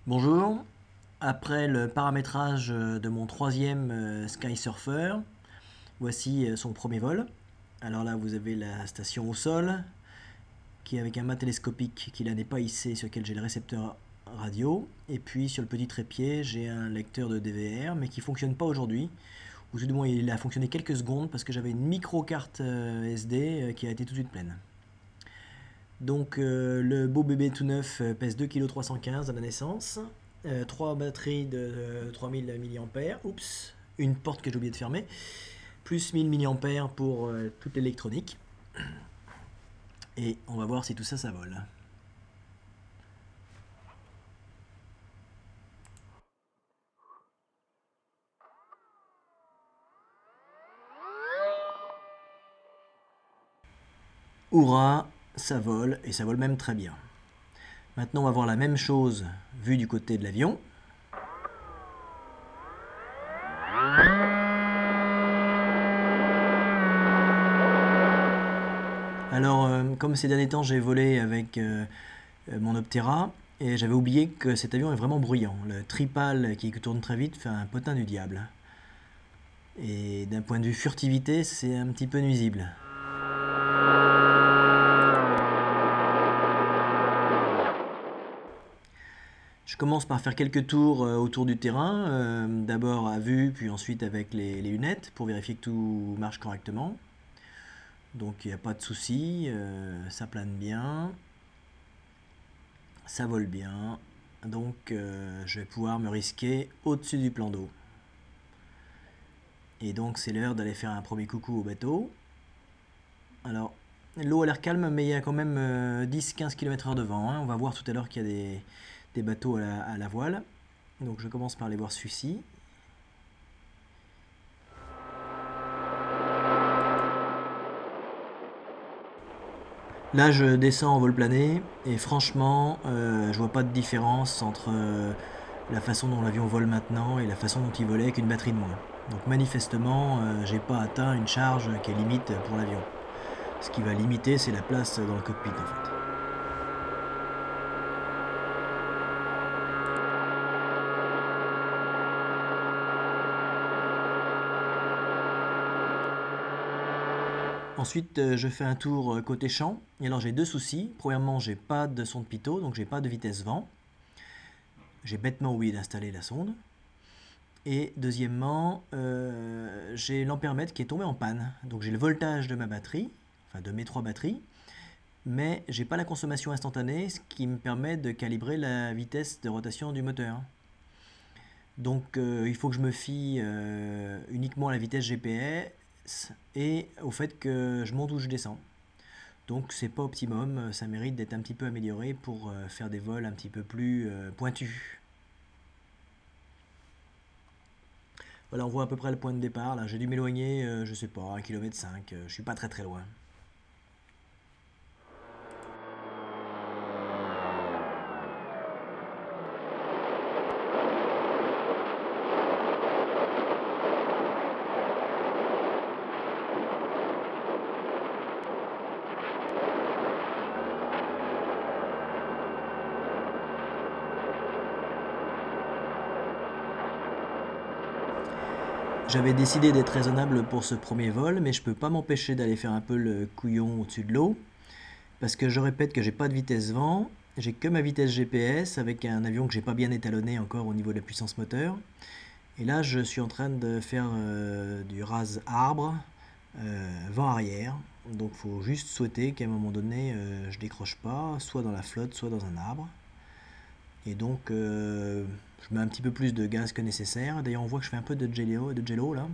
Bonjour, après le paramétrage de mon troisième Sky Surfer, voici son premier vol. Alors là vous avez la station au sol, qui est avec un mât télescopique qui là n'est pas hissé, sur lequel j'ai le récepteur radio. Et puis sur le petit trépied j'ai un lecteur de DVR, mais qui ne fonctionne pas aujourd'hui. Ou tout du moins il a fonctionné quelques secondes parce que j'avais une micro carte SD qui a été tout de suite pleine. Donc le beau bébé tout neuf pèse 2,315 kg à la naissance. 3 batteries de 3000 mAh, oups, une porte que j'ai oublié de fermer, plus 1000 mAh pour toute l'électronique. Et on va voir si tout ça, ça vole. Hourra, ça vole, et ça vole même très bien. Maintenant, on va voir la même chose vue du côté de l'avion. Alors, comme ces derniers temps, j'ai volé avec mon Optera, et j'avais oublié que cet avion est vraiment bruyant. Le tripale qui tourne très vite fait un potin du diable. Et d'un point de vue furtivité, c'est un petit peu nuisible. Je commence par faire quelques tours autour du terrain, d'abord à vue, puis ensuite avec les lunettes, pour vérifier que tout marche correctement. Donc il n'y a pas de souci, ça plane bien, ça vole bien, donc je vais pouvoir me risquer au-dessus du plan d'eau. Et donc c'est l'heure d'aller faire un premier coucou au bateau. Alors l'eau a l'air calme, mais il y a quand même 10-15 km/h de vent, hein. On va voir tout à l'heure qu'il y a des bateaux à la voile. Donc je commence par aller voir celui-ci. Là, je descends en vol plané et franchement, je vois pas de différence entre la façon dont l'avion vole maintenant et la façon dont il volait avec une batterie de moins. Donc manifestement, j'ai pas atteint une charge qui est limite pour l'avion. Ce qui va limiter, c'est la place dans le cockpit en fait. Ensuite, je fais un tour côté champ. Et alors j'ai deux soucis. Premièrement, j'ai pas de sonde pitot, donc j'ai pas de vitesse vent. J'ai bêtement oublié d'installer la sonde. Et deuxièmement, j'ai l'ampèremètre qui est tombé en panne. Donc j'ai le voltage de ma batterie, enfin de mes trois batteries, mais j'ai pas la consommation instantanée, ce qui me permet de calibrer la vitesse de rotation du moteur. Donc il faut que je me fie uniquement à la vitesse GPS et au fait que je monte ou je descends. Donc c'est pas optimum, ça mérite d'être un petit peu amélioré pour faire des vols un petit peu plus pointus. Voilà, on voit à peu près le point de départ. Là, j'ai dû m'éloigner, je sais pas, 1,5 km, je suis pas très très loin. J'avais décidé d'être raisonnable pour ce premier vol, mais je peux pas m'empêcher d'aller faire un peu le couillon au-dessus de l'eau, parce que je répète que j'ai pas de vitesse vent, j'ai que ma vitesse GPS avec un avion que j'ai pas bien étalonné encore au niveau de la puissance moteur. Et là, je suis en train de faire du rase arbre, vent arrière. Donc, il faut juste souhaiter qu'à un moment donné, je décroche pas, soit dans la flotte, soit dans un arbre. Et donc, je mets un petit peu plus de gaz que nécessaire. D'ailleurs, on voit que je fais un peu de jello là.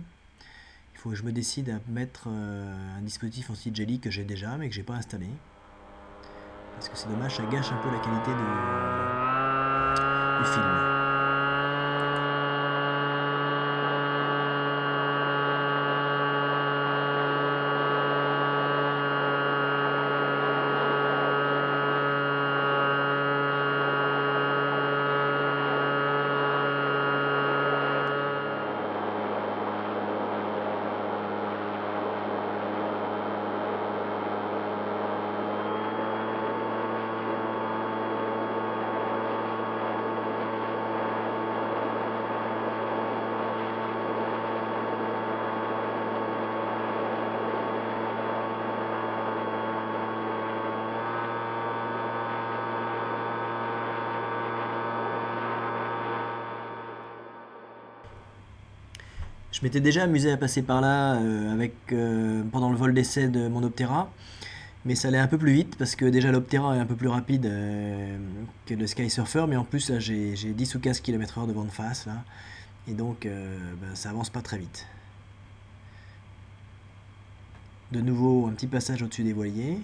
Il faut que je me décide à mettre un dispositif anti-jelly que j'ai déjà, mais que j'ai pas installé. Parce que c'est dommage, ça gâche un peu la qualité du film. Je m'étais déjà amusé à passer par là pendant le vol d'essai de mon Optera, mais ça allait un peu plus vite parce que déjà l'Optera est un peu plus rapide que le Sky Surfer, mais en plus là j'ai 10 ou 15 km/h de vent de face là, et donc ça avance pas très vite. De nouveau un petit passage au-dessus des voiliers.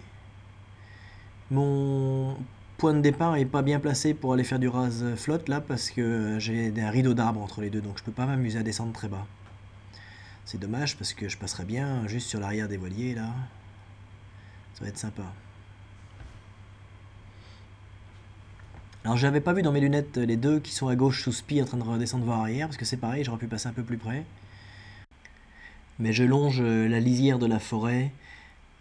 Mon point de départ est pas bien placé pour aller faire du rase flotte là parce que j'ai un rideau d'arbres entre les deux, donc je peux pas m'amuser à descendre très bas. C'est dommage parce que je passerais bien juste sur l'arrière des voiliers là. Ça va être sympa. Alors j'avais pas vu dans mes lunettes les deux qui sont à gauche sous spi en train de redescendre voir arrière parce que c'est pareil, j'aurais pu passer un peu plus près. Mais je longe la lisière de la forêt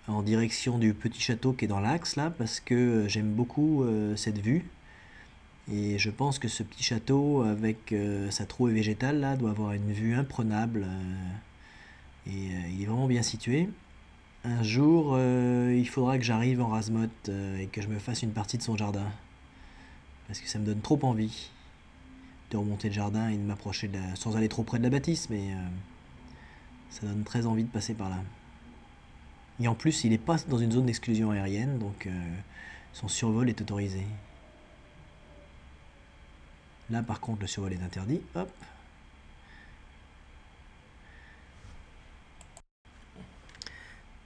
en direction du petit château qui est dans l'axe là parce que j'aime beaucoup cette vue. Et je pense que ce petit château avec sa trouée végétale là doit avoir une vue imprenable et il est vraiment bien situé. Un jour, il faudra que j'arrive en Razmotte et que je me fasse une partie de son jardin. Parce que ça me donne trop envie de remonter le jardin et de m'approcher sans aller trop près de la bâtisse, mais ça donne très envie de passer par là. Et en plus, il n'est pas dans une zone d'exclusion aérienne, donc son survol est autorisé. Là, par contre, le survol est interdit. Hop.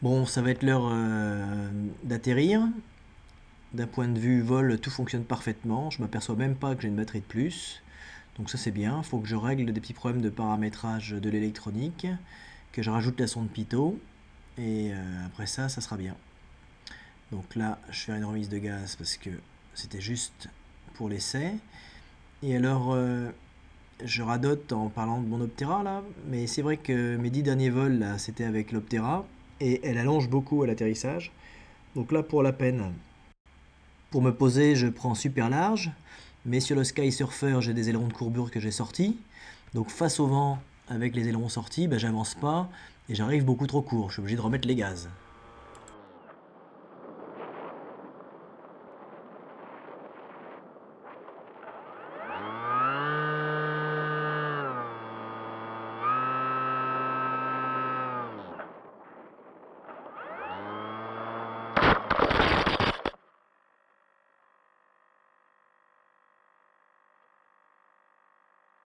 Bon, ça va être l'heure d'atterrir. D'un point de vue vol, tout fonctionne parfaitement. Je m'aperçois même pas que j'ai une batterie de plus. Donc ça c'est bien. Il faut que je règle des petits problèmes de paramétrage de l'électronique, que je rajoute la sonde pitot. Et après ça sera bien. Donc là, je fais une remise de gaz parce que c'était juste pour l'essai. Et alors, je radote en parlant de mon Optera là, mais c'est vrai que mes 10 derniers vols là, c'était avec l'Optera et elle allonge beaucoup à l'atterrissage. Donc là, pour la peine, pour me poser, je prends super large, mais sur le Sky Surfer, j'ai des ailerons de courbure que j'ai sortis. Donc face au vent, avec les ailerons sortis, j'avance pas et j'arrive beaucoup trop court. Je suis obligé de remettre les gaz.